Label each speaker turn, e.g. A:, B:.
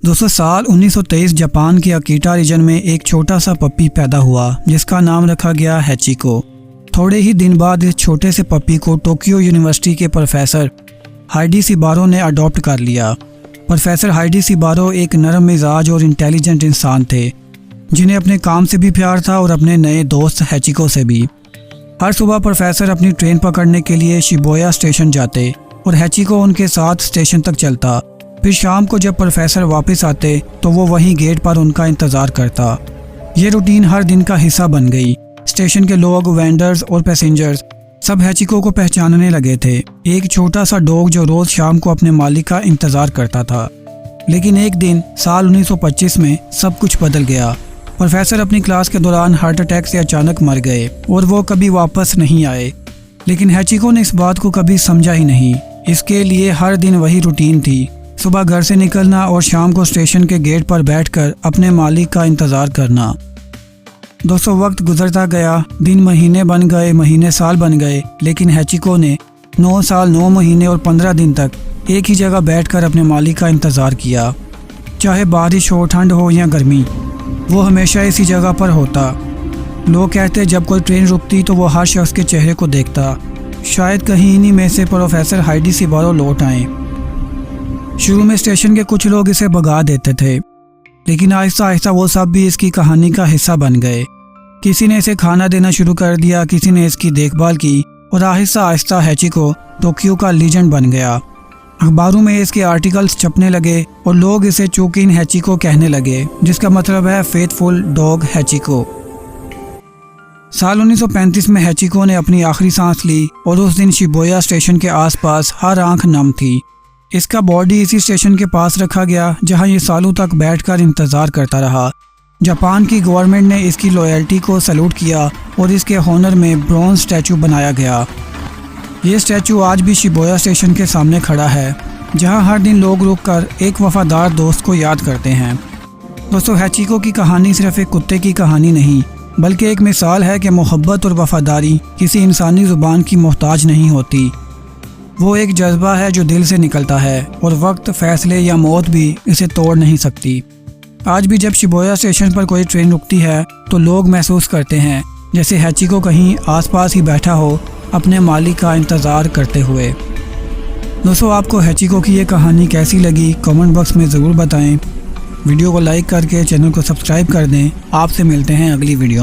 A: दोस्तों साल 1923 जापान के अकीटा रीजन में एक छोटा सा पप्पी पैदा हुआ जिसका नाम रखा गया हैचिको। थोड़े ही दिन बाद इस छोटे से पप्पी को टोक्यो यूनिवर्सिटी के प्रोफेसर हाइडी सिबारो ने अडॉप्ट कर लिया। प्रोफेसर हाइडी सिबारो एक नरम मिजाज और इंटेलिजेंट इंसान थे जिन्हें अपने काम से भी प्यार था और अपने नए दोस्त हैचिको से भी। हर सुबह प्रोफेसर अपनी ट्रेन पकड़ने के लिए शिबुया स्टेशन जाते और हैचिको उनके साथ स्टेशन तक चलता। फिर शाम को जब प्रोफेसर वापस आते तो वो वहीं गेट पर उनका इंतज़ार करता। ये रूटीन हर दिन का हिस्सा बन गई। स्टेशन के लोग, वेंडर्स और पैसेंजर्स सब हैचिको को पहचानने लगे थे। एक छोटा सा डॉग जो रोज़ शाम को अपने मालिक का इंतज़ार करता था। लेकिन एक दिन साल 1925 में सब कुछ बदल गया। प्रोफेसर अपनी क्लास के दौरान हार्ट अटैक से अचानक मर गए और वो कभी वापस नहीं आए। लेकिन हैचिको ने इस बात को कभी समझा ही नहीं। इसके लिए हर दिन वही रूटीन थी, सुबह घर से निकलना और शाम को स्टेशन के गेट पर बैठकर अपने मालिक का इंतज़ार करना। दोस्तों वक्त गुजरता गया, दिन महीने बन गए, महीने साल बन गए, लेकिन हैचिको ने 9 साल 9 महीने और 15 दिन तक एक ही जगह बैठकर अपने मालिक का इंतज़ार किया। चाहे बारिश हो, ठंड हो या गर्मी, वो हमेशा इसी जगह पर होता। लोग कहते जब कोई ट्रेन रुकती तो वो हर शख्स के चेहरे को देखता। शायद कहीं इन्हीं में से प्रोफेसर हाइडी सिबारो लौट आए। शुरू में स्टेशन के कुछ लोग इसे भगा देते थे, लेकिन आहिस्ता आहिस्ता वो सब भी इसकी कहानी का हिस्सा बन गए। किसी ने इसे खाना देना शुरू कर दिया, किसी ने इसकी देखभाल की और आहिस्ता आहिस्ता हैचिको टोक्यो का लीजेंड बन गया। अखबारों में इसके आर्टिकल्स छपने लगे और लोग इसे चोकिन हैचिको कहने लगे, जिसका मतलब है फेथफुल डॉग हैचिको। साल 1935 में हैचिको ने अपनी आखिरी सांस ली और उस दिन शिबुया स्टेशन के आसपास हर आंख नम थी। इसका बॉडी इसी स्टेशन के पास रखा गया जहां ये सालों तक बैठकर इंतज़ार करता रहा। जापान की गवर्नमेंट ने इसकी लॉयल्टी को सैल्यूट किया और इसके होनर में ब्रॉन्ज स्टैचू बनाया गया। ये स्टैचू आज भी शिबुया स्टेशन के सामने खड़ा है, जहां हर दिन लोग रुककर एक वफादार दोस्त को याद करते हैं। दोस्तों हैचिको की कहानी सिर्फ एक कुत्ते की कहानी नहीं, बल्कि एक मिसाल है कि मोहब्बत और वफादारी किसी इंसानी ज़ुबान की मोहताज नहीं होती। वो एक जज्बा है जो दिल से निकलता है और वक्त, फैसले या मौत भी इसे तोड़ नहीं सकती। आज भी जब शिबुया स्टेशन पर कोई ट्रेन रुकती है तो लोग महसूस करते हैं जैसे हैचिको कहीं आसपास ही बैठा हो, अपने मालिक का इंतज़ार करते हुए। दोस्तों आपको हैचिको की ये कहानी कैसी लगी कमेंट बॉक्स में ज़रूर बताएं। वीडियो को लाइक करके चैनल को सब्सक्राइब कर दें। आपसे मिलते हैं अगली वीडियो में।